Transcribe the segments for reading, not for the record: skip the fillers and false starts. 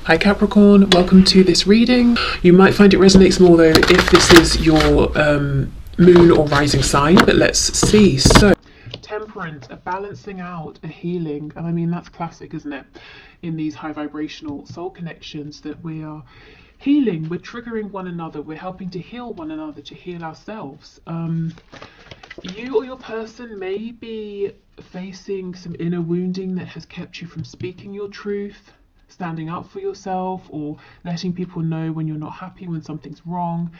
Hi Capricorn, welcome to this reading. You might find it resonates more though if this is your moon or rising sign, but let's see. So, temperance, a balancing out, a healing, and I mean that's classic, isn't it? In these high vibrational soul connections that we are healing, we're triggering one another, we're helping to heal one another, to heal ourselves. You or your person may be facing some inner wounding that has kept you from speaking your truth, standing up for yourself, or letting people know when you're not happy, when something's wrong.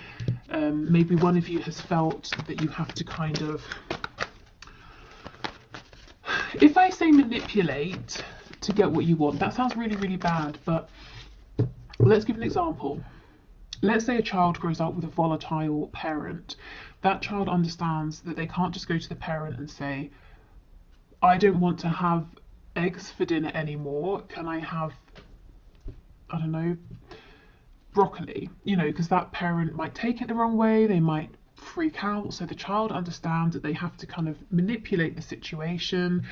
Maybe one of you has felt that you have to kind of, if I say manipulate to get what you want, that sounds really, really bad, but let's give an example. Let's say a child grows up with a volatile parent. That child understands that they can't just go to the parent and say, I don't want to have eggs for dinner anymore, can I have, I don't know, broccoli? You know, because that parent might take it the wrong way, they might freak out. So the child understands that they have to kind of manipulate the situation,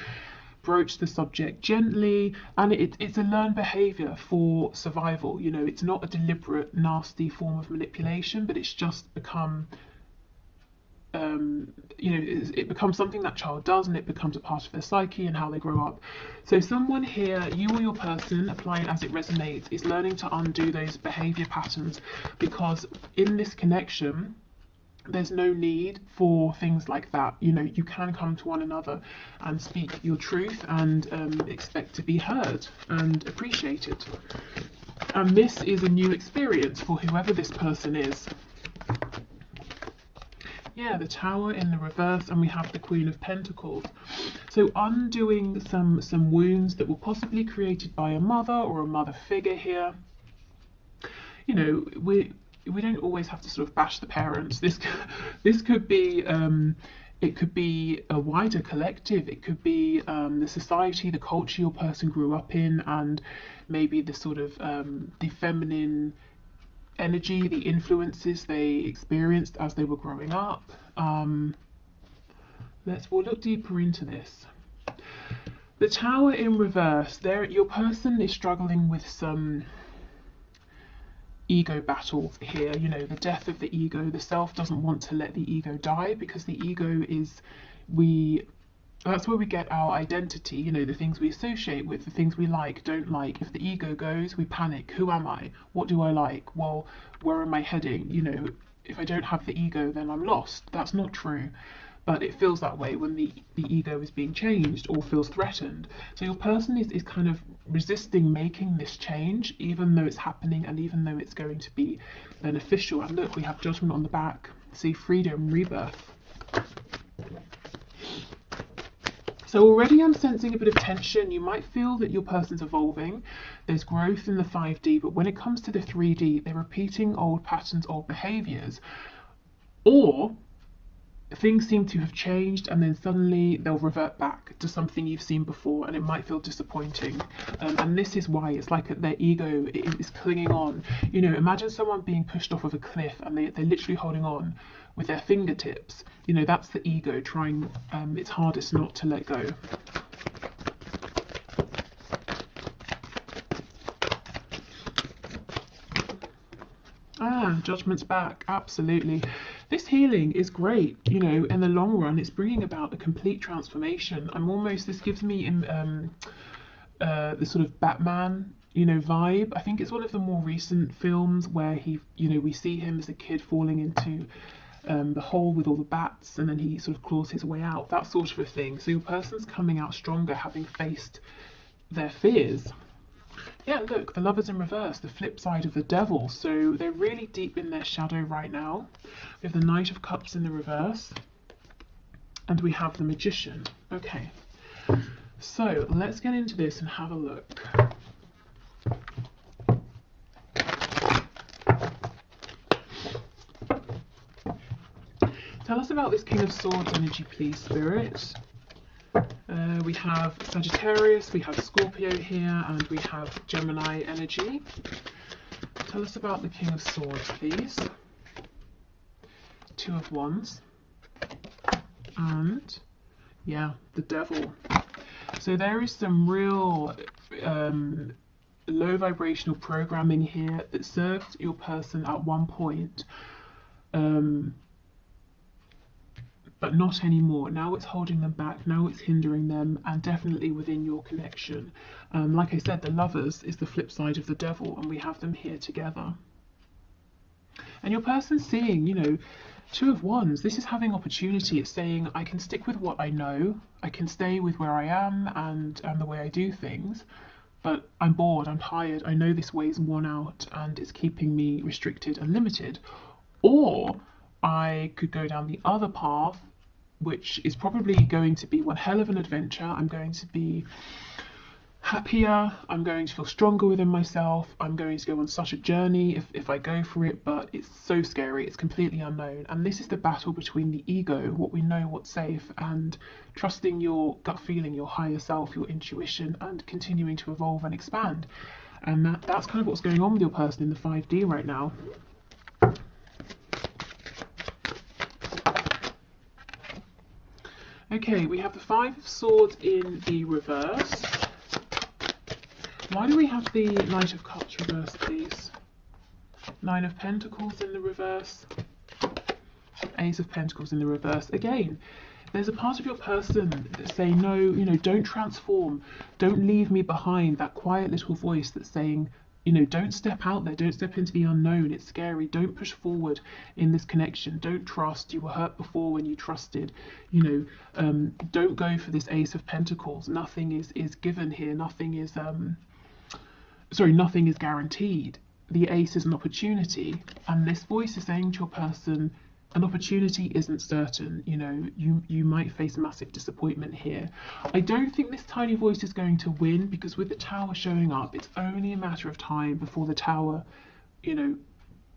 broach the subject gently, and it's a learned behavior for survival. You know, it's not a deliberate, nasty form of manipulation, but it's just become you know, it becomes something that child does, and it becomes a part of their psyche and how they grow up. So someone here, you or your person, apply it as it resonates, is learning to undo those behavior patterns, because in this connection there's no need for things like that. You know, you can come to one another and speak your truth and expect to be heard and appreciated. And this is a new experience for whoever this person is. Yeah, the Tower in the reverse, and we have the Queen of Pentacles. So undoing some wounds that were possibly created by a mother or a mother figure here. You know, we don't always have to sort of bash the parents. This could be it could be a wider collective. It could be the society, the culture your person grew up in, and maybe the sort of the feminine energy, the influences they experienced as they were growing up. We'll look deeper into this. The Tower in reverse, there your person is struggling with some ego battles here. You know, the death of the ego. The self doesn't want to let the ego die, because the ego is, that's where we get our identity, you know, the things we associate with, the things we like, don't like. If the ego goes, we panic. Who am I? What do I like? Well, where am I heading? You know, if I don't have the ego, then I'm lost. That's not true. But it feels that way when the ego is being changed or feels threatened. So your person is kind of resisting making this change, even though it's happening and even though it's going to be beneficial. And look, we have Judgment on the back. See, freedom, rebirth. So already I'm sensing a bit of tension. You might feel that your person's evolving. There's growth in the 5D, but when it comes to the 3D, they're repeating old patterns, old behaviors, or things seem to have changed and then suddenly they'll revert back to something you've seen before, and it might feel disappointing. And this is why it's like their ego is clinging on. You know, imagine someone being pushed off of a cliff and they're literally holding on with their fingertips. You know, that's the ego trying its hardest not to let go. Judgment's back, absolutely. This healing is great, you know, in the long run. It's bringing about a complete transformation. This gives me the sort of Batman, you know, vibe. I think it's one of the more recent films where he, you know, we see him as a kid falling into the hole with all the bats, and then he sort of claws his way out, that sort of a thing. So your person's coming out stronger, having faced their fears. Yeah, look, the Lovers in reverse, the flip side of the Devil. So they're really deep in their shadow right now. We have the Knight of Cups in the reverse, and we have the Magician. Okay, so let's get into this and have a look. Tell us about this King of Swords energy, please, Spirit. We have Sagittarius, we have Scorpio here, and we have Gemini energy. Tell us about the King of Swords, please. Two of Wands. And, yeah, the Devil. So there is some real low vibrational programming here that served your person at one point, but not anymore. Now it's holding them back, now it's hindering them, and definitely within your connection. Like I said, the Lovers is the flip side of the Devil, and we have them here together. And your person's seeing, you know, Two of Wands. This is having opportunity. It's saying, I can stick with what I know, I can stay with where I am and the way I do things, but I'm bored, I'm tired, I know this way's worn out and it's keeping me restricted and limited. Or I could go down the other path, which is probably going to be one hell of an adventure. I'm going to be happier, I'm going to feel stronger within myself, I'm going to go on such a journey if I go for it, but it's so scary, it's completely unknown. And this is the battle between the ego, what we know, what's safe, and trusting your gut feeling, your higher self, your intuition, and continuing to evolve and expand. And that's kind of what's going on with your person in the 5D right now. Okay, we have the Five of Swords in the reverse. Why do we have the Knight of Cups reversed, please? Nine of Pentacles in the reverse. Ace of Pentacles in the reverse. Again, there's a part of your person that's saying, no, you know, don't transform. Don't leave me behind. That quiet little voice that's saying, you know, don't step out there. Don't step into the unknown. It's scary. Don't push forward in this connection. Don't trust. You were hurt before when you trusted. You know, don't go for this Ace of Pentacles. Nothing is given here. Nothing is... nothing is guaranteed. The Ace is an opportunity, and this voice is saying to your person, an opportunity isn't certain. You know, you might face massive disappointment here. I don't think this tiny voice is going to win, because with the Tower showing up, it's only a matter of time before the Tower, you know,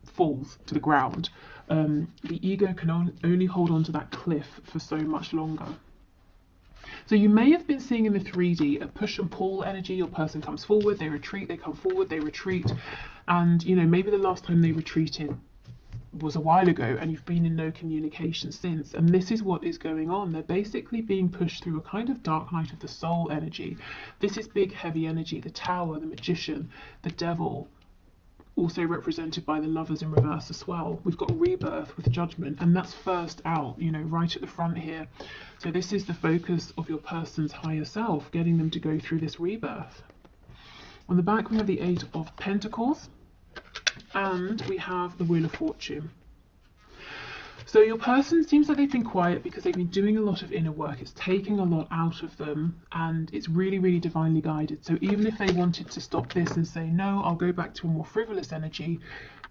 falls to the ground. The ego can only hold on to that cliff for so much longer. So you may have been seeing in the 3D a push and pull energy. Your person comes forward, they retreat, they come forward, they retreat. And, you know, maybe the last time they retreated was a while ago and you've been in no communication since. And this is what is going on. They're basically being pushed through a kind of dark night of the soul energy. This is big, heavy energy. The Tower, the Magician, the Devil, also represented by the Lovers in reverse as well. We've got Rebirth with Judgment, and that's first out, you know, right at the front here. So this is the focus of your person's higher self, getting them to go through this rebirth. On the back we have the Eight of Pentacles, and we have the Wheel of Fortune. So your person seems like they've been quiet because they've been doing a lot of inner work. It's taking a lot out of them, and it's really, really divinely guided. So even if they wanted to stop this and say, no, I'll go back to a more frivolous energy,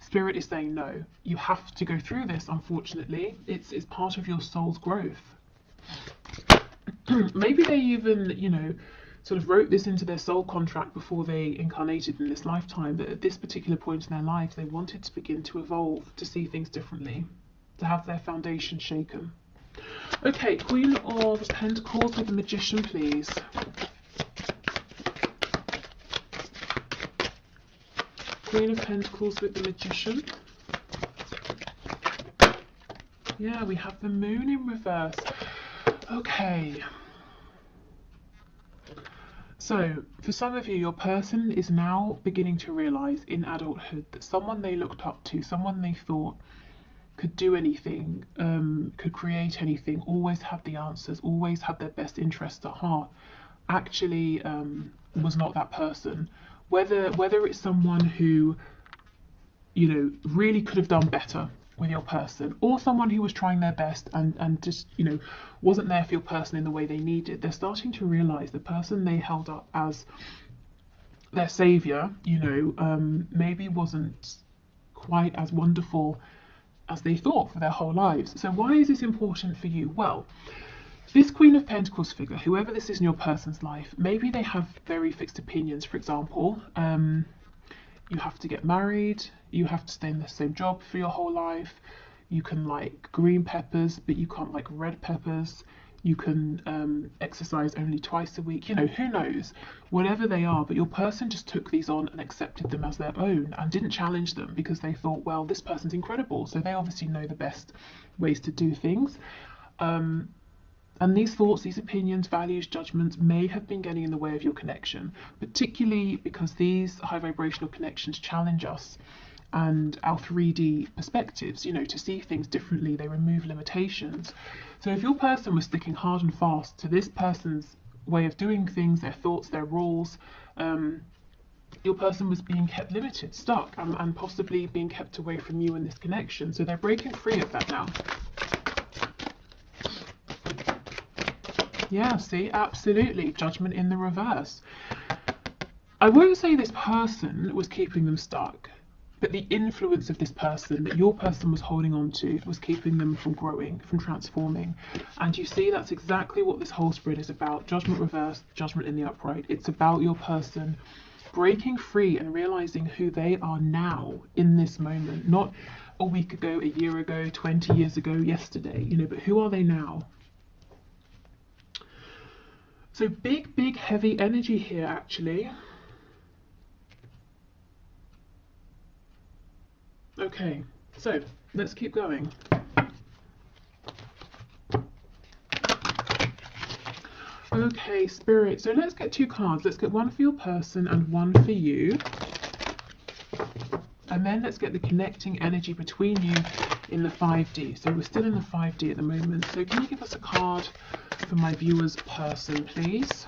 Spirit is saying, no, you have to go through this, unfortunately. It's part of your soul's growth. Maybe they even, you know, sort of wrote this into their soul contract before they incarnated in this lifetime, that at this particular point in their lives, they wanted to begin to evolve, to see things differently, to have their foundation shaken. Okay, Queen of Pentacles with the Magician, please. Queen of Pentacles with the Magician. Yeah, we have the Moon in reverse. Okay. So, for some of you, your person is now beginning to realise in adulthood that someone they looked up to, someone they thought could do anything, could create anything, always had the answers, always had their best interests at heart, actually was not that person. Whether it's someone who, you know, really could have done better with your person, or someone who was trying their best and just, you know, wasn't there for your person in the way they needed, they're starting to realise the person they held up as their saviour, you know, maybe wasn't quite as wonderful as they thought for their whole lives. So why is this important for you? Well, this Queen of Pentacles figure, whoever this is in your person's life, maybe they have very fixed opinions. For example, you have to get married, you have to stay in the same job for your whole life, you can like green peppers but you can't like red peppers, you can exercise only twice a week, you know, who knows, whatever they are. But your person just took these on and accepted them as their own and didn't challenge them because they thought, well, this person's incredible, so they obviously know the best ways to do things. And these thoughts, these opinions, values, judgments may have been getting in the way of your connection, particularly because these high vibrational connections challenge us and our 3D perspectives, you know, to see things differently. They remove limitations. So if your person was sticking hard and fast to this person's way of doing things, their thoughts, their rules, your person was being kept limited, stuck, and possibly being kept away from you in this connection. So they're breaking free of that now. Yeah, see, absolutely. Judgment in the reverse. I won't say this person was keeping them stuck, but the influence of this person that your person was holding on to was keeping them from growing, from transforming. And you see, that's exactly what this whole spread is about. Judgment reversed, judgment in the upright. It's about your person breaking free and realizing who they are now in this moment, not a week ago, a year ago, 20 years ago, yesterday, you know, but who are they now? So big, heavy energy here, actually. Okay, so let's keep going. Okay, Spirit. So let's get 2 cards. Let's get one for your person and one for you. And then let's get the connecting energy between you in the 5D. So we're still in the 5D at the moment. So can you give us a card for my viewer's person, please?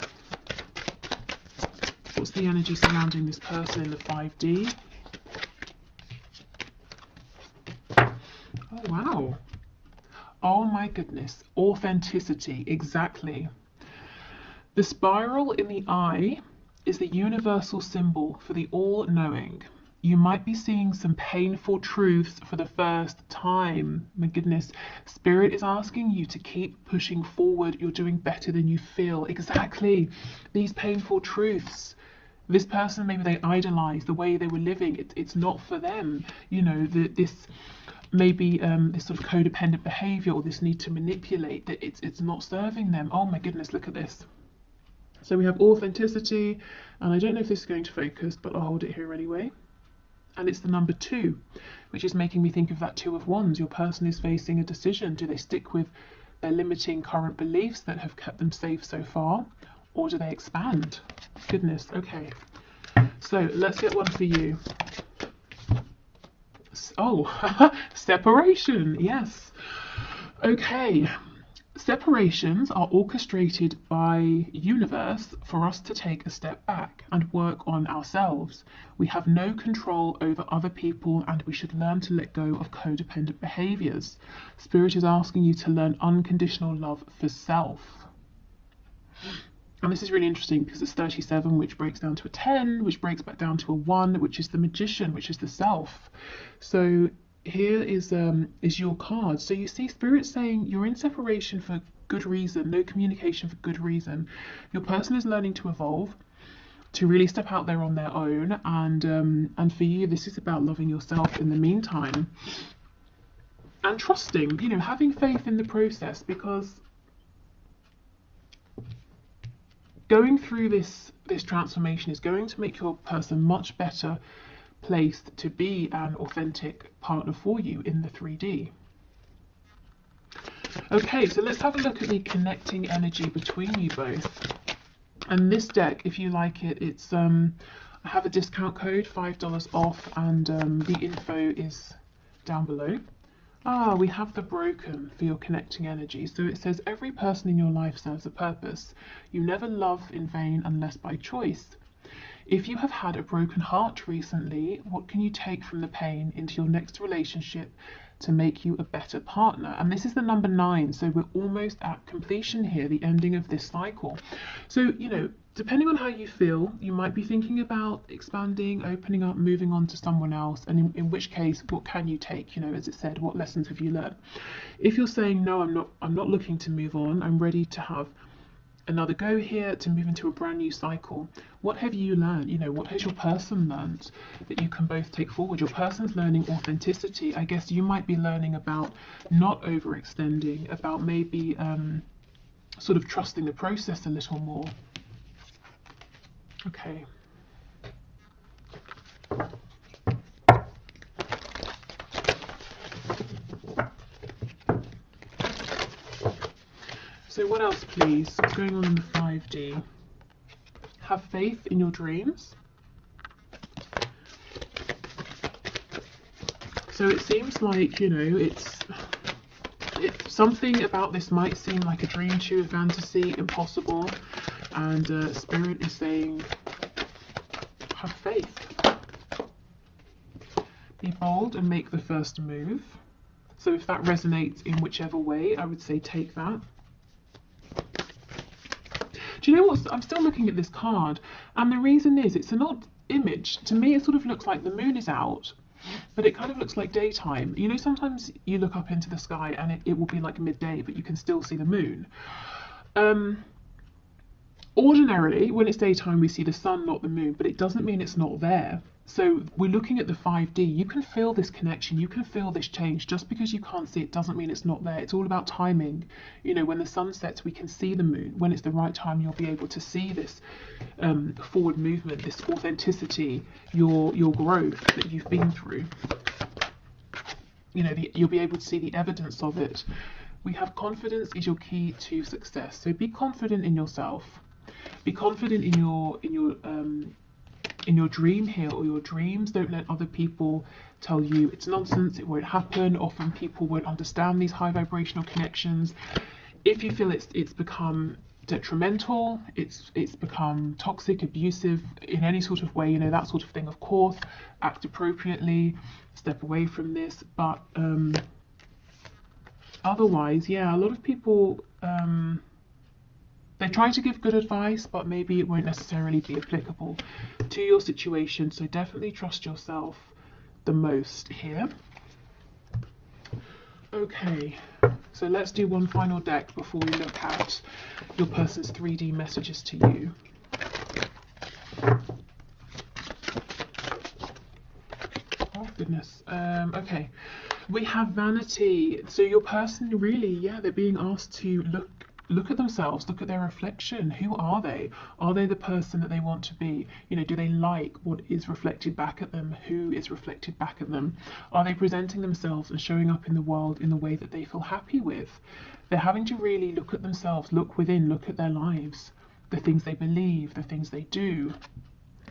What's the energy surrounding this person in the 5D? Oh, wow. Oh my goodness. Authenticity, exactly. The spiral in the eye is the universal symbol for the all-knowing. You might be seeing some painful truths for the first time. My goodness, Spirit is asking you to keep pushing forward. You're doing better than you feel. Exactly. These painful truths. This person, maybe they idolize the way they were living. It's not for them. You know, this maybe this sort of codependent behavior or this need to manipulate, that it's not serving them. Oh my goodness, look at this. So we have authenticity, and I don't know if this is going to focus, but I'll hold it here anyway. And it's the number 2, which is making me think of that 2 of Wands. Your person is facing a decision. Do they stick with their limiting current beliefs that have kept them safe so far, or do they expand? Goodness, okay. So let's get one for you. Oh, separation, yes. Okay. Separations are orchestrated by universe for us to take a step back and work on ourselves. We have no control over other people, and we should learn to let go of codependent behaviors. Spirit is asking you to learn unconditional love for self. And this is really interesting because it's 37, which breaks down to a 10, which breaks back down to a 1, which is the magician, which is the self. So here is your card. So you see Spirit saying you're in separation for good reason, no communication for good reason. Your person is learning to evolve, to really step out there on their own, and for you this is about loving yourself in the meantime and trusting, you know, having faith in the process, because going through this transformation is going to make your person much better placed to be an authentic partner for you in the 3D. Okay, so let's have a look at the connecting energy between you both. And this deck, if you like it, it's I have a discount code, $5 off, and the info is down below. We have the Broken for your connecting energy. So it says every person in your life serves a purpose. You never love in vain unless by choice. If you have had a broken heart recently, what can you take from the pain into your next relationship to make you a better partner? And this is the number 9, so we're almost at completion here, the ending of this cycle. So, you know, depending on how you feel, you might be thinking about expanding, opening up, moving on to someone else, and in which case, what can you take? You know, as it said, what lessons have you learned? If you're saying, no, I'm not looking to move on, I'm ready to have another go here, to move into a brand new cycle. What have you learned? You know, what has your person learned that you can both take forward? Your person's learning authenticity. I guess you might be learning about not overextending, about maybe sort of trusting the process a little more. Okay. So what else, please? What's going on in the 5D? Have faith in your dreams. So it seems like, you know, it's something about this might seem like a dream to you, a fantasy, impossible, and Spirit is saying, have faith. Be bold and make the first move. So if that resonates in whichever way, I would say take that. Do you know what? I'm still looking at this card, and the reason is it's an odd image. To me, it sort of looks like the moon is out, but it kind of looks like daytime. You know, sometimes you look up into the sky and it will be like midday, but you can still see the moon. Ordinarily, when it's daytime, we see the sun, not the moon, but it doesn't mean it's not there. So we're looking at the 5D. You can feel this connection. You can feel this change. Just because you can't see it doesn't mean it's not there. It's all about timing. You know, when the sun sets, we can see the moon. When it's the right time, you'll be able to see this forward movement, this authenticity, your growth that you've been through. You know, you'll be able to see the evidence of it. We have confidence is your key to success. So be confident in yourself. Be confident in your dream here or your dreams. Don't let other people tell you it's nonsense, it won't happen. Often people won't understand these high vibrational connections. If you feel it's become detrimental, it's become toxic, abusive in any sort of way, you know, that sort of thing, of course, act appropriately, step away from this. But otherwise, yeah, a lot of people they try to give good advice, but maybe it won't necessarily be applicable to your situation. So definitely trust yourself the most here. Okay, so let's do one final deck before we look at your person's 3D messages to you. Oh goodness. Okay, we have vanity. So your person really, yeah, they're being asked to look at themselves, look at their reflection. Who are they? Are they the person that they want to be? You know, do they like what is reflected back at them? Who is reflected back at them? Are they presenting themselves and showing up in the world in the way that they feel happy with? They're having to really look at themselves, look within, look at their lives, the things they believe, the things they do.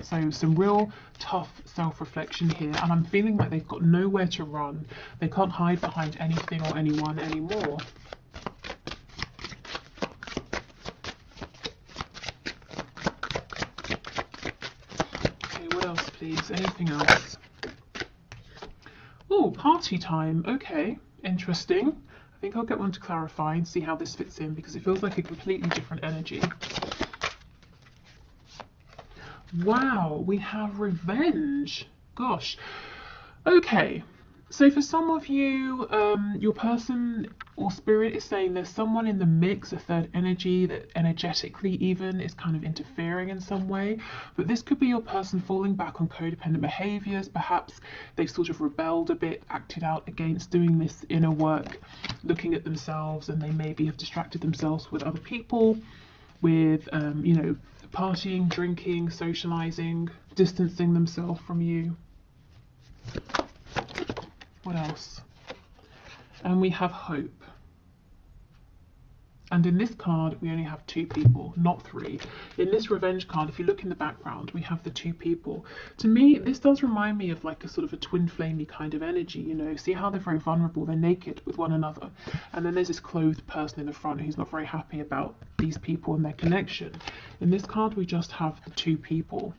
So some real tough self-reflection here, and I'm feeling like they've got nowhere to run. They can't hide behind anything or anyone anymore. Please, anything else? Oh, party time. Okay, interesting. I think I'll get one to clarify and see how this fits in, because it feels like a completely different energy. Wow, we have revenge. Gosh. Okay, so for some of you, your person or spirit is saying there's someone in the mix, a third energy that energetically even is kind of interfering in some way. But this could be your person falling back on codependent behaviors. Perhaps they've sort of rebelled a bit, acted out against doing this inner work, looking at themselves, and they maybe have distracted themselves with other people, with, you know, partying, drinking, socializing, distancing themselves from you. What else? And we have hope. And in this card, we only have 2 people, not 3. In this revenge card, if you look in the background, we have the 2 people. To me, this does remind me of like a sort of a twin flamey kind of energy, you know. See how they're very vulnerable, they're naked with one another. And then there's this clothed person in the front who's not very happy about these people and their connection. In this card, we just have the 2 people.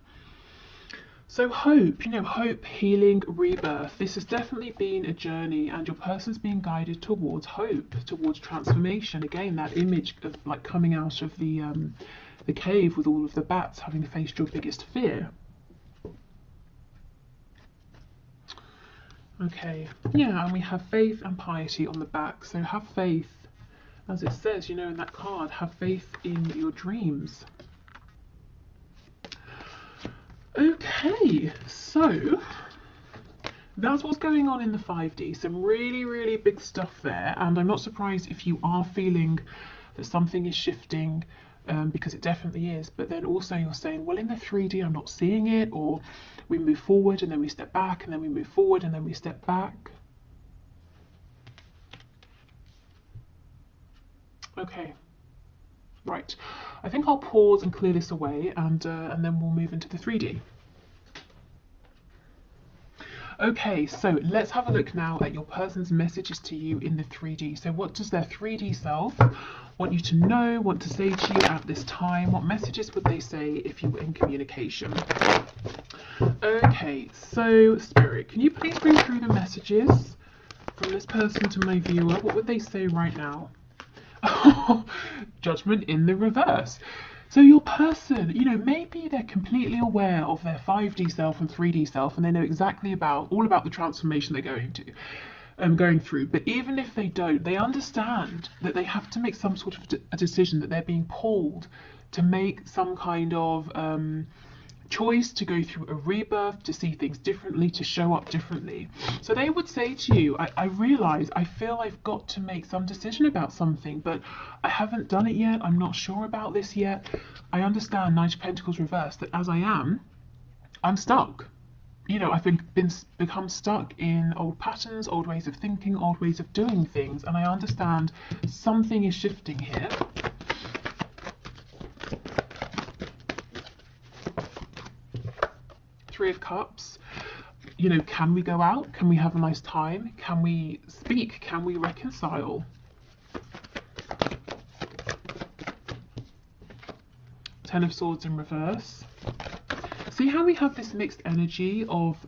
So hope, you know, hope, healing, rebirth. This has definitely been a journey, and your person's being guided towards hope, towards transformation. Again, that image of like coming out of the cave with all of the bats, having faced your biggest fear. Okay, yeah, and we have faith and piety on the back. So have faith, as it says, you know, in that card, have faith in your dreams. Okay, so that's what's going on in the 5D. Some really, really big stuff there, and I'm not surprised if you are feeling that something is shifting, because it definitely is. But then also you're saying, well, in the 3D I'm not seeing it, or we move forward and then we step back, and then we move forward and then we step back. Okay, Right, I think I'll pause and clear this away, and then we'll move into the 3D. Okay, so let's have a look now at your person's messages to you in the 3D. So what does their 3D self want you to know, want to say to you at this time? What messages would they say if you were in communication? Okay, so Spirit, can you please bring through the messages from this person to my viewer? What would they say right now? Judgment in the reverse. So your person, you know, maybe they're completely aware of their 5D self and 3D self, and they know exactly all about the transformation they're going through. But even if they don't, they understand that they have to make some sort of a decision, that they're being pulled to make some kind of choice, to go through a rebirth, to see things differently, to show up differently. So they would say to you, I realize, I feel I've got to make some decision about something, but I haven't done it yet. I'm not sure about this yet. I understand, Knight of Pentacles reversed, that as I'm stuck. You know, I've become stuck in old patterns, old ways of thinking, old ways of doing things, and I understand something is shifting here. Three of Cups. You know, can we go out? Can we have a nice time? Can we speak? Can we reconcile? Ten of Swords in reverse. See how we have this mixed energy of,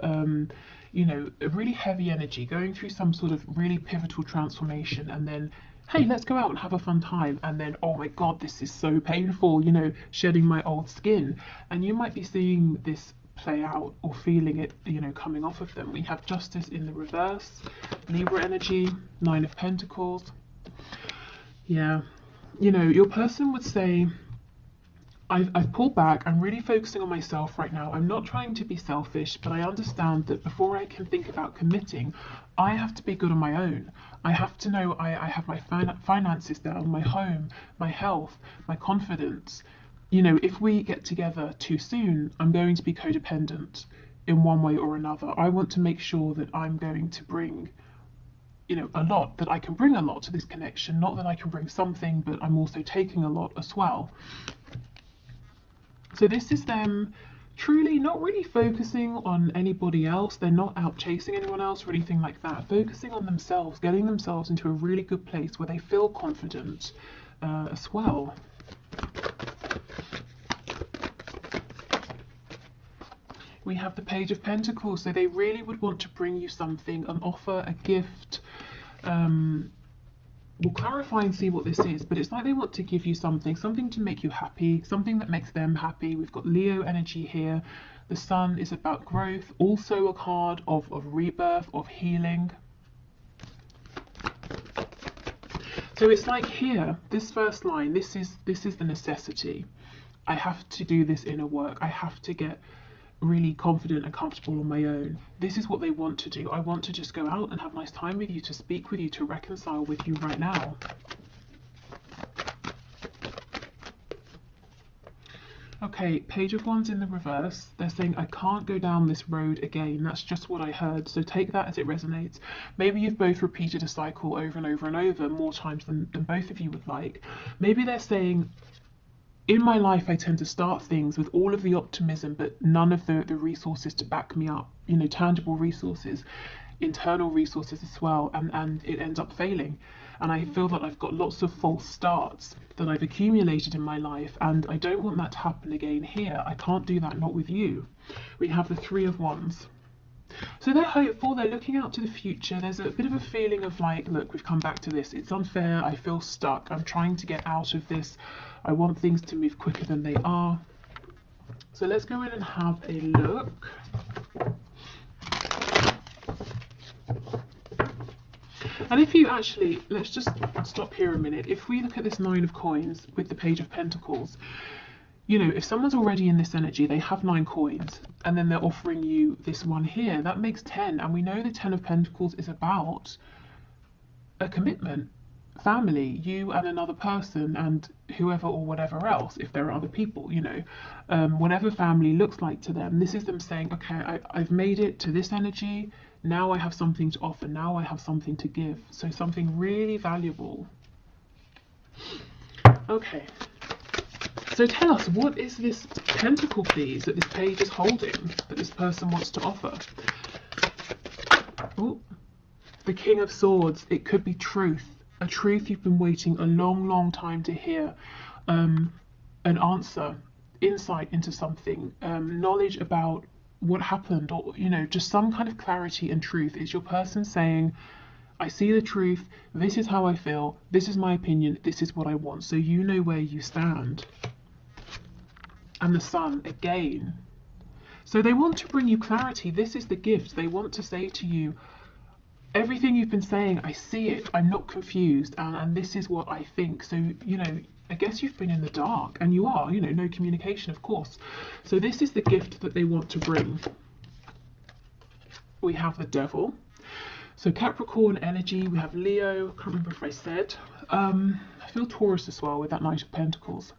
you know, a really heavy energy going through some sort of really pivotal transformation, and then, hey, let's go out and have a fun time, and then, oh my God, this is so painful, you know, shedding my old skin. And you might be seeing this play out or feeling it, you know, coming off of them. We have Justice in the reverse, Libra energy, Nine of Pentacles. Yeah, you know, your person would say, I've pulled back, I'm really focusing on myself right now. I'm not trying to be selfish, but I understand that before I can think about committing, I have to be good on my own. I have to know I have my finances down, my home, my health, my confidence. You know, if we get together too soon, I'm going to be codependent in one way or another. I want to make sure that I'm going to bring, you know, a lot, that I can bring a lot to this connection, not that I can bring something, but I'm also taking a lot as well. So this is them truly not really focusing on anybody else. They're not out chasing anyone else or anything like that. Focusing on themselves, getting themselves into a really good place where they feel confident as well. We have the Page of Pentacles, so they really would want to bring you something, an offer, a gift. We'll clarify and see what this is, but it's like they want to give you something to make you happy, something that makes them happy. We've got Leo energy here. The Sun is about growth, also a card of rebirth, of healing. So it's like here, this first line, this is the necessity. I have to do this inner work. I have to get really confident and comfortable on my own. This is what they want to do. I want to just go out and have a nice time with you, to speak with you, to reconcile with you right now. Okay, Page of Wands in the reverse. They're saying, I can't go down this road again. That's just what I heard. So take that as it resonates. Maybe you've both repeated a cycle over and over and over, more times than both of you would like. Maybe they're saying, in my life, I tend to start things with all of the optimism, but none of the resources to back me up, you know, tangible resources, internal resources as well, and it ends up failing. And I feel that I've got lots of false starts that I've accumulated in my life, and I don't want that to happen again here. I can't do that, not with you. We have the Three of Wands. So they're hopeful, they're looking out to the future. There's a bit of a feeling of like, look, we've come back to this. It's unfair, I feel stuck, I'm trying to get out of this. I want things to move quicker than they are. So let's go in and have a look. And if you actually, let's just stop here a minute. If we look at this Nine of Coins with the Page of Pentacles, you know, if someone's already in this energy, they have 9 coins, and then they're offering you this one here, that makes 10. And we know the 10 of Pentacles is about a commitment, family, you and another person, and whoever or whatever else, if there are other people, you know, whatever family looks like to them. This is them saying, okay, I've made it to this energy, now I have something to offer, now I have something to give. So something really valuable. Okay, So tell us, what is this pentacle, please, that this page is holding, that this person wants to offer? Ooh, the King of Swords. It could be truth. A truth you've been waiting a long, long time to hear. An answer, insight into something, knowledge about what happened, or, you know, just some kind of clarity and truth. It's your person saying, I see the truth, this is how I feel, this is my opinion, this is what I want. So you know where you stand. And the Sun, again. So they want to bring you clarity. This is the gift. They want to say to you, everything you've been saying, I see it, I'm not confused, and this is what I think. So, you know, I guess you've been in the dark, and you are, you know, no communication, of course. So this is the gift that they want to bring. We have the Devil. So Capricorn energy, we have Leo, I can't remember if I said. I feel Taurus as well with that Knight of Pentacles.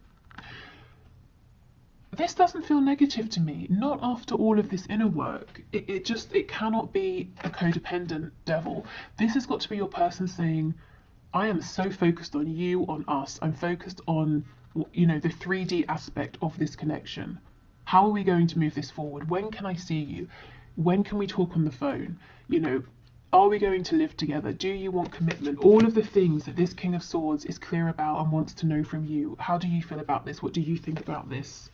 This doesn't feel negative to me, not after all of this inner work. It cannot be a codependent devil. This has got to be your person saying, I am so focused on you, on us. I'm focused on, you know, the 3D aspect of this connection. How are we going to move this forward? When can I see you? When can we talk on the phone? You know, are we going to live together? Do you want commitment? All of the things that this King of Swords is clear about and wants to know from you. How do you feel about this? What do you think about this?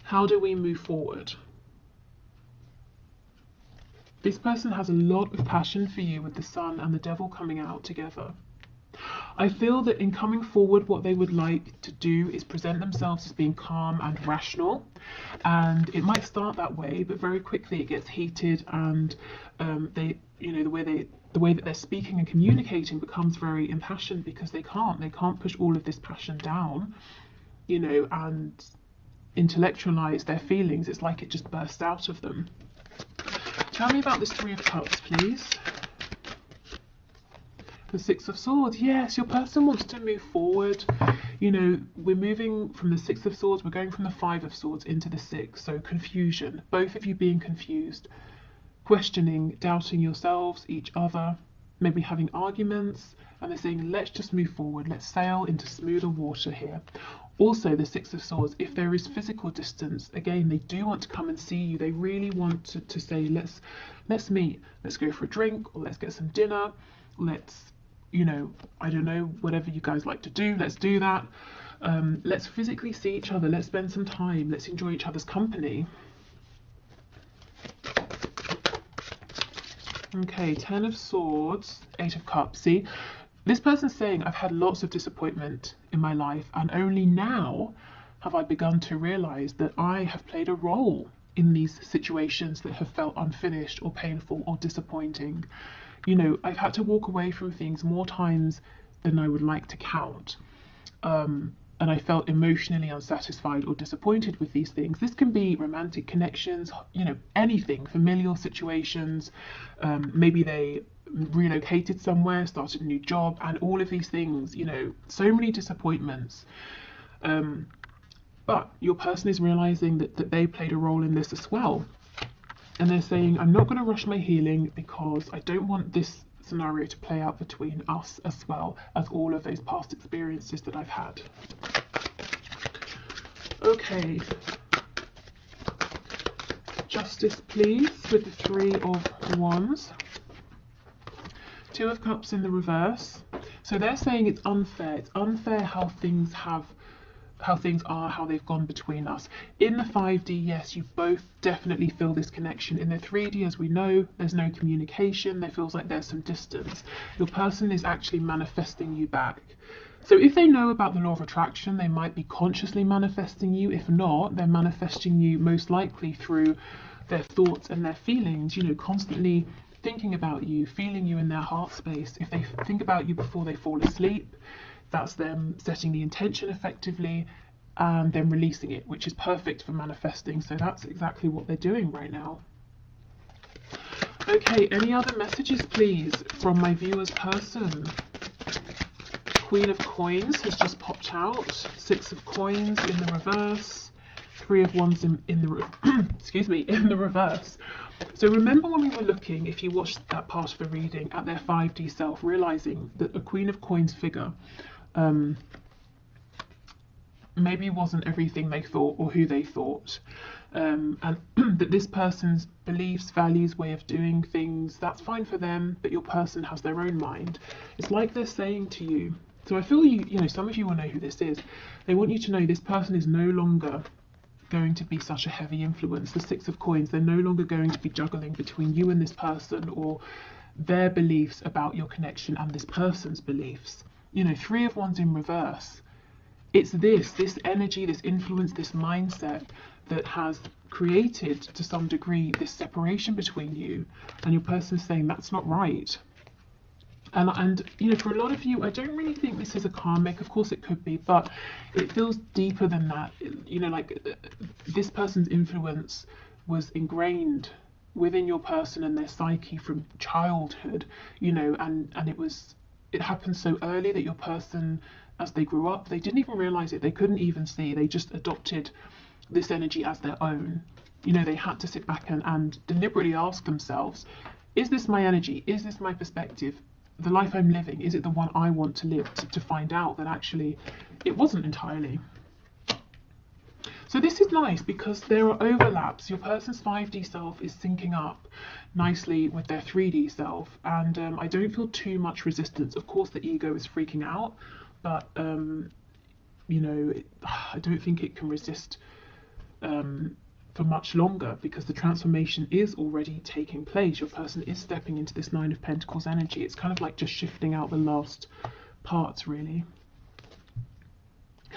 How do we move forward? This person has a lot of passion for you with the Sun and the Devil coming out together. I feel that in coming forward, what they would like to do is present themselves as being calm and rational, and it might start that way, but very quickly it gets heated, and they, you know, the way that they're speaking and communicating becomes very impassioned because they can't push all of this passion down, you know, and intellectualize their feelings. It's like it just bursts out of them. Tell me about this Three of Cups, please. The Six of Swords. Yes, your person wants to move forward. You know, we're moving from the Six of Swords, we're going from the Five of Swords into the Six. So confusion, both of you being confused, questioning, doubting yourselves, each other, maybe having arguments, and they're saying, let's just move forward, let's sail into smoother water here. Also, the Six of Swords, if there is physical distance, again, they do want to come and see you. They really want to say, let's meet, let's go for a drink, or let's get some dinner, let's, you know, I don't know, whatever you guys like to do, let's do that. Let's physically see each other, let's spend some time, let's enjoy each other's company. Okay, Ten of Swords, Eight of Cups. See, this person's saying, I've had lots of disappointment in my life, and only now have I begun to realize that I have played a role in these situations that have felt unfinished or painful or disappointing. You know, I've had to walk away from things more times than I would like to count. And I felt emotionally unsatisfied or disappointed with these things. This can be romantic connections, you know, anything, familial situations. Maybe they relocated somewhere, started a new job, and all of these things, you know, so many disappointments. But your person is realizing that they played a role in this as well. And they're saying, I'm not going to rush my healing because I don't want this scenario to play out between us as well as all of those past experiences that I've had. Okay. Justice, please, with the Three of Wands. Two of Cups in the reverse. So they're saying it's unfair. It's unfair how things are, how they've gone between us. In the 5D, yes, you both definitely feel this connection. In the 3D, as we know, there's no communication. There feels like there's some distance. Your person is actually manifesting you back. So if they know about the law of attraction, they might be consciously manifesting you. If not, they're manifesting you most likely through their thoughts and their feelings, you know, constantly thinking about you, feeling you in their heart space. If they think about you before they fall asleep, that's them setting the intention effectively and then releasing it, which is perfect for manifesting. So that's exactly what they're doing right now. Okay, any other messages, please, from my viewer's person? Queen of Coins has just popped out. Six of Coins in the reverse. Three of Wands in the excuse me, in the reverse. So remember when we were looking, if you watched that part of the reading, at their 5D self, realizing that a Queen of Coins figure maybe wasn't everything they thought or who they thought. And that this person's beliefs, values, way of doing things, that's fine for them, but your person has their own mind. It's like they're saying to you, so I feel you know, some of you will know who this is. They want you to know this person is no longer going to be such a heavy influence. The Six of Coins, they're no longer going to be juggling between you and this person, or their beliefs about your connection and this person's beliefs. You know, Three of Wands in reverse. It's this energy, this influence, this mindset that has created to some degree this separation between you, and your person's saying that's not right. And you know, for a lot of you, I don't really think this is a karmic. Of course it could be, but it feels deeper than that. You know, like this person's influence was ingrained within your person and their psyche from childhood, you know, and it happened so early that your person, as they grew up, they didn't even realize it. They couldn't even see. They just adopted this energy as their own. You know, they had to sit back and deliberately ask themselves, is this my energy? Is this my perspective? The life I'm living, is it the one I want to live? To find out that actually it wasn't entirely. So this is nice because there are overlaps. Your person's 5D self is syncing up nicely with their 3D self, and I don't feel too much resistance. Of course the ego is freaking out, but you know, I don't think it can resist for much longer, because the transformation is already taking place. Your person is stepping into this Nine of Pentacles energy. It's kind of like just shifting out the last parts, really.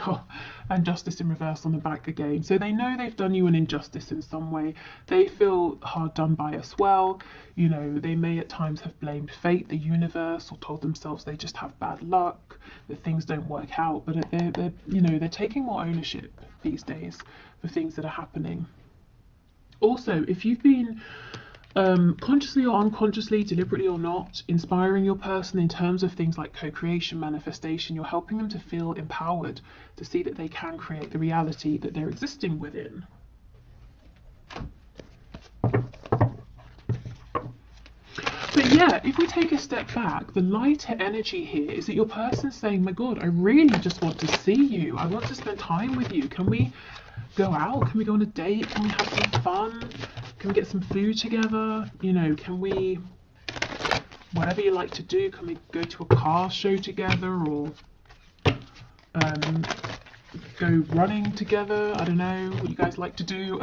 Oh, and Justice in reverse on the back again. So they know they've done you an injustice in some way. They feel hard done by as well. You know, they may at times have blamed fate, the universe, or told themselves they just have bad luck, that things don't work out. But they're you know, they're taking more ownership these days for things that are happening. Also, if you've been consciously or unconsciously, deliberately or not, inspiring your person in terms of things like co-creation, manifestation, you're helping them to feel empowered, to see that they can create the reality that they're existing within. But yeah, if we take a step back, the lighter energy here is that your person's saying, my God, I really just want to see you. I want to spend time with you. Can we go out? Can we go on a date? Can we have some fun? Can we get some food together? You know, can we, whatever you like to do, can we go to a car show together, or go running together? I don't know what you guys like to do.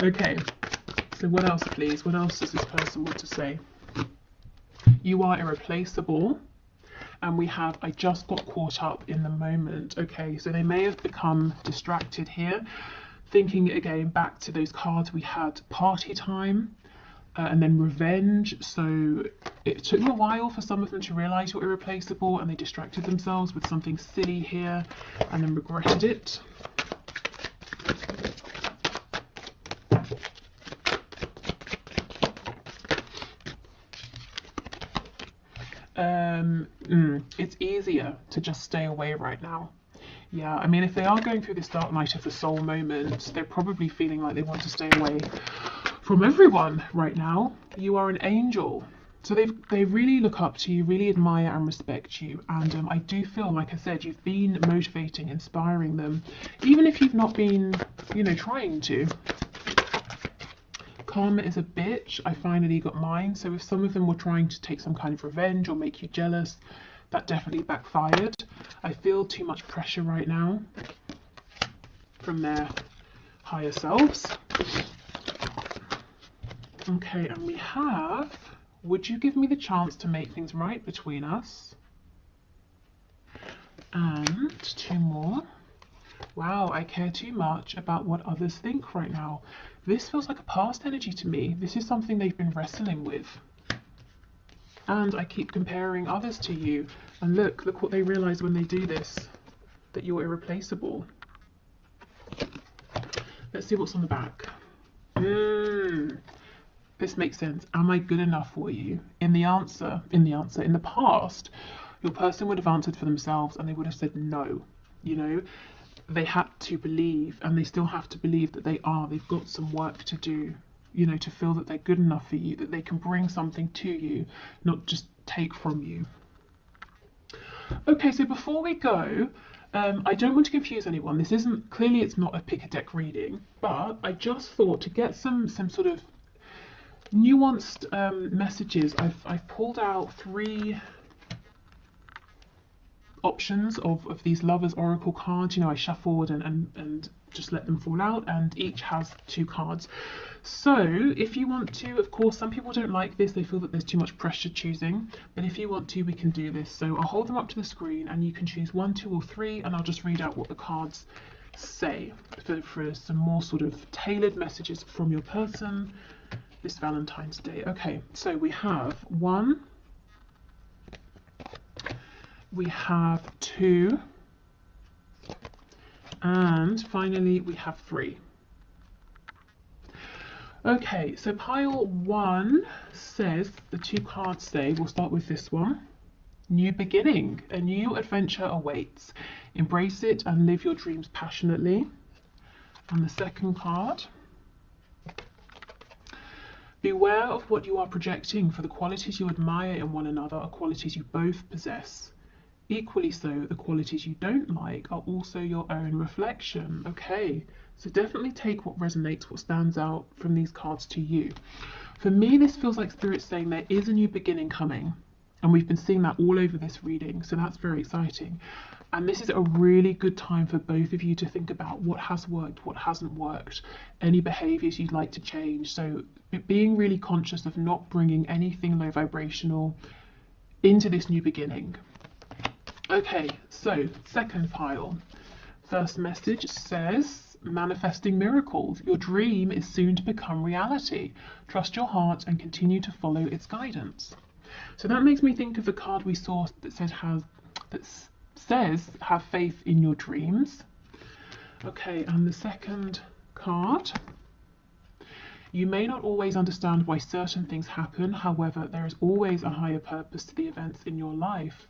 Okay, so what else, please? What else does this person want to say? You are irreplaceable. And we have, I just got caught up in the moment. Okay, so they may have become distracted here, thinking again back to those cards we had, party time and then revenge. So it took them a while for some of them to realize you're irreplaceable, and they distracted themselves with something silly here and then regretted it. It's easier to just stay away right now. Yeah, I mean, if they are going through this dark night of the soul moment, they're probably feeling like they want to stay away from everyone right now. You are an angel. So they really look up to you, really admire and respect you. And I do feel, like I said, you've been motivating, inspiring them, even if you've not been, you know, trying to. Karma is a bitch. I finally got mine. So if some of them were trying to take some kind of revenge or make you jealous, that definitely backfired. I feel too much pressure right now from their higher selves. Okay, and we have, would you give me the chance to make things right between us? And two more. Wow, I care too much about what others think right now. This feels like a past energy to me. This is something they've been wrestling with. And I keep comparing others to you. And look what they realize when they do this, that you're irreplaceable. Let's see what's on the back. This makes sense. Am I good enough for you? In the past, your person would have answered for themselves and they would have said no. You know, they had to believe, and they still have to believe that they are. They've got some work to do, you know, to feel that they're good enough for you, that they can bring something to you, not just take from you. Okay, so before we go, I don't want to confuse anyone. This isn't, clearly it's not a pick a deck reading, but I just thought to get some sort of nuanced messages, I've pulled out 3 options of these lovers oracle cards. You know, I shuffled and just let them fall out, and each has 2 cards. So if you want to, of course, some people don't like this, they feel that there's too much pressure choosing, but if you want to, we can do this. So I'll hold them up to the screen and you can choose 1, 2 or 3, and I'll just read out what the cards say for some more sort of tailored messages from your person this Valentine's Day. Okay, so we have 1, we have 2, and finally we have 3. Okay, so pile 1 says, the 2 cards say, we'll start with this one, new beginning, a new adventure awaits, embrace it and live your dreams passionately. And the second card, beware of what you are projecting, for the qualities you admire in one another are qualities you both possess. Equally so, the qualities you don't like are also your own reflection. Okay, so definitely take what resonates, what stands out from these cards to you. For me, this feels like Spirit's saying there is a new beginning coming, and we've been seeing that all over this reading, so that's very exciting. And this is a really good time for both of you to think about what has worked, what hasn't worked, any behaviours you'd like to change. So being really conscious of not bringing anything low vibrational into this new beginning. Okay, so second pile. First message says, manifesting miracles. Your dream is soon to become reality. Trust your heart and continue to follow its guidance. So that makes me think of the card we saw that says have faith in your dreams. Okay, and the second card, you may not always understand why certain things happen. However, there is always a higher purpose to the events in your life.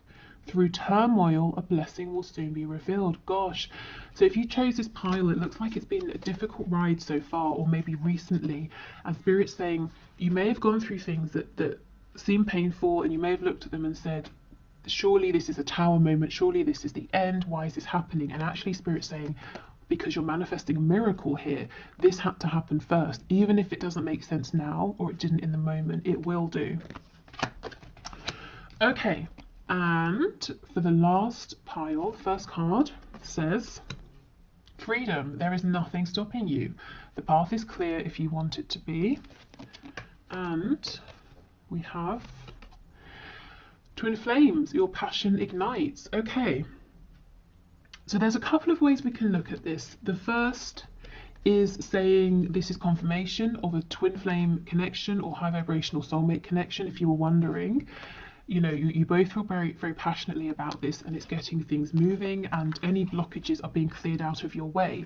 Through turmoil, a blessing will soon be revealed. Gosh, so if you chose this pile, it looks like it's been a difficult ride so far, or maybe recently, and Spirit's saying you may have gone through things that seem painful, and you may have looked at them and said, surely this is a tower moment, surely this is the end, why is this happening? And actually Spirit's saying, because you're manifesting a miracle here, this had to happen first. Even if it doesn't make sense now, or it didn't in the moment, it will do. Okay. And for the last pile, the first card says, freedom. There is nothing stopping you. The path is clear if you want it to be. And we have twin flames. Your passion ignites. Okay. So there's a couple of ways we can look at this. The first is saying this is confirmation of a twin flame connection or high vibrational soulmate connection, if you were wondering. You know, you both feel very, very passionately about this, and it's getting things moving, and any blockages are being cleared out of your way.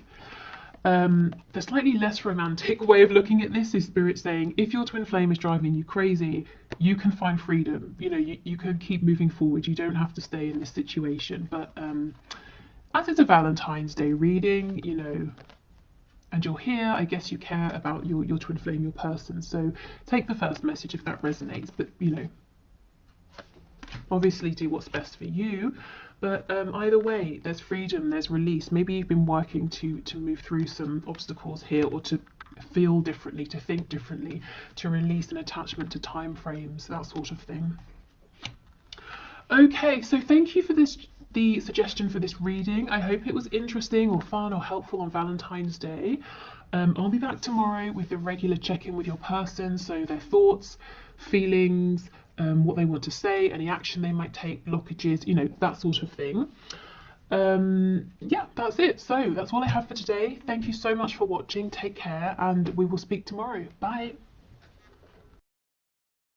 The slightly less romantic way of looking at this is Spirit saying, if your twin flame is driving you crazy, you can find freedom. You know, you can keep moving forward. You don't have to stay in this situation. But as it's a Valentine's Day reading, you know, and you're here, I guess you care about your twin flame, your person. So take the first message if that resonates. But, you know, obviously do what's best for you, but either way, there's freedom, there's release. Maybe you've been working to move through some obstacles here, or to feel differently, to think differently, to release an attachment to time frames, that sort of thing. Okay, so thank you for the suggestion for this reading. I hope it was interesting or fun or helpful on Valentine's Day. I'll be back tomorrow with a regular check-in with your person, so their thoughts, feelings, what they want to say, any action they might take, blockages, you know, that sort of thing. Yeah, that's it. So that's all I have for today. Thank you so much for watching. Take care, and we will speak tomorrow. Bye.